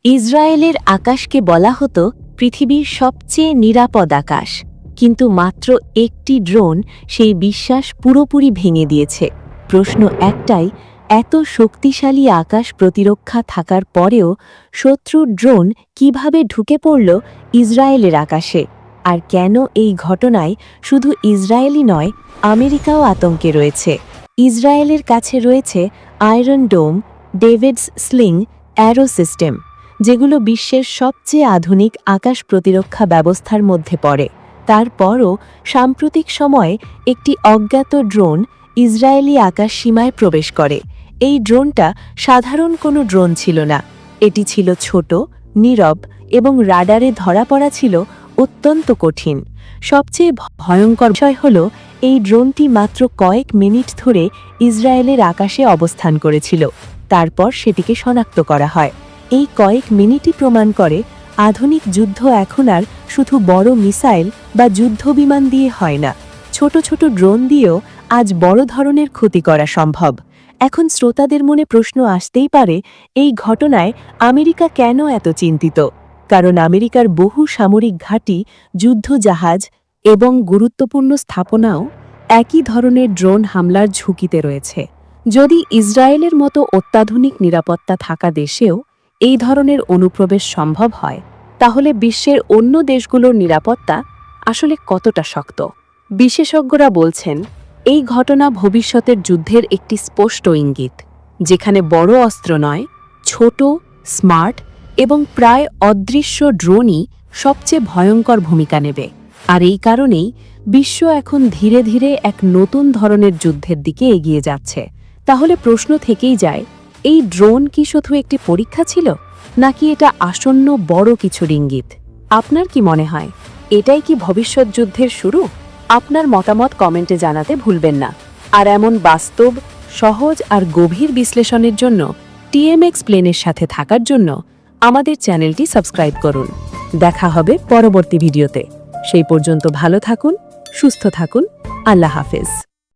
ইসরায়েলের আকাশকে বলা হতো পৃথিবীর সবচেয়ে নিরাপদ আকাশ, কিন্তু মাত্র একটি ড্রোন সেই বিশ্বাস পুরোপুরি ভেঙে দিয়েছে। প্রশ্ন একটাই, এত শক্তিশালী আকাশ প্রতিরক্ষা থাকার পরেও শত্রুর ড্রোন কিভাবে ঢুকে পড়ল ইসরায়েলের আকাশে? আর কেন এই ঘটনায় শুধু ইসরায়েলই নয়, আমেরিকাও আতঙ্কে রয়েছে? ইসরায়েলের কাছে রয়েছে আয়রন ডোম, ডেভিডস স্লিং অ্যারো সিস্টেম, যেগুলো বিশ্বের সবচেয়ে আধুনিক আকাশ প্রতিরক্ষা ব্যবস্থার মধ্যে পড়ে। তারপরও সাম্প্রতিক সময়ে একটি অজ্ঞাত ড্রোন ইসরায়েলি আকাশ সীমায় প্রবেশ করে। এই ড্রোনটা সাধারণ কোনো ড্রোন ছিল না। এটি ছিল ছোট, নীরব এবং রাডারে ধরা পড়া ছিল অত্যন্ত কঠিন। সবচেয়ে ভয়ঙ্কর বিষয় হল, এই ড্রোনটি মাত্র কয়েক মিনিট ধরে ইসরায়েলের আকাশে অবস্থান করেছিল। তারপর সেটিকে শনাক্ত করা হয়। এই কয়েক মিনিটই প্রমাণ করে আধুনিক যুদ্ধ এখন আর শুধু বড় মিসাইল বা যুদ্ধবিমান দিয়ে হয় না। ছোট ছোট ড্রোন দিয়েও আজ বড় ধরনের ক্ষতি করা সম্ভব। এখন শ্রোতাদের মনে প্রশ্ন আসতেই পারে, এই ঘটনায় আমেরিকা কেন এত চিন্তিত? কারণ আমেরিকার বহু সামরিক ঘাঁটি, যুদ্ধজাহাজ এবং গুরুত্বপূর্ণ স্থাপনাও একই ধরনের ড্রোন হামলার ঝুঁকিতে রয়েছে। যদি ইসরায়েলের মতো অত্যাধুনিক নিরাপত্তা থাকা দেশেও এই ধরনের অনুপ্রবেশ সম্ভব হয়, তাহলে বিশ্বের অন্য দেশগুলোর নিরাপত্তা আসলে কতটা শক্ত? বিশেষজ্ঞরা বলছেন, এই ঘটনা ভবিষ্যতের যুদ্ধের একটি স্পষ্ট ইঙ্গিত, যেখানে বড় অস্ত্র নয়, ছোট, স্মার্ট এবং প্রায় অদৃশ্য ড্রোনই সবচেয়ে ভয়ঙ্কর ভূমিকা নেবে। আর এই কারণেই বিশ্ব এখন ধীরে ধীরে এক নতুন ধরনের যুদ্ধের দিকে এগিয়ে যাচ্ছে। তাহলে প্রশ্ন থেকেই যায়, এই ড্রোন কি শুধু একটি পরীক্ষা ছিল, নাকি এটা আসন্ন বড় কিছুর ইঙ্গিত? আপনার কি মনে হয়, এটাই কি ভবিষ্যৎ যুদ্ধের শুরু? আপনার মতামত কমেন্টে জানাতে ভুলবেন না। আর এমন বাস্তব, সহজ আর গভীর বিশ্লেষণের জন্য টিএমএক্স প্লেনের সাথে থাকার জন্য আমাদের চ্যানেলটি সাবস্ক্রাইব করুন। দেখা হবে পরবর্তী ভিডিওতে। সেই পর্যন্ত ভালো থাকুন, সুস্থ থাকুন। আল্লাহ হাফেজ।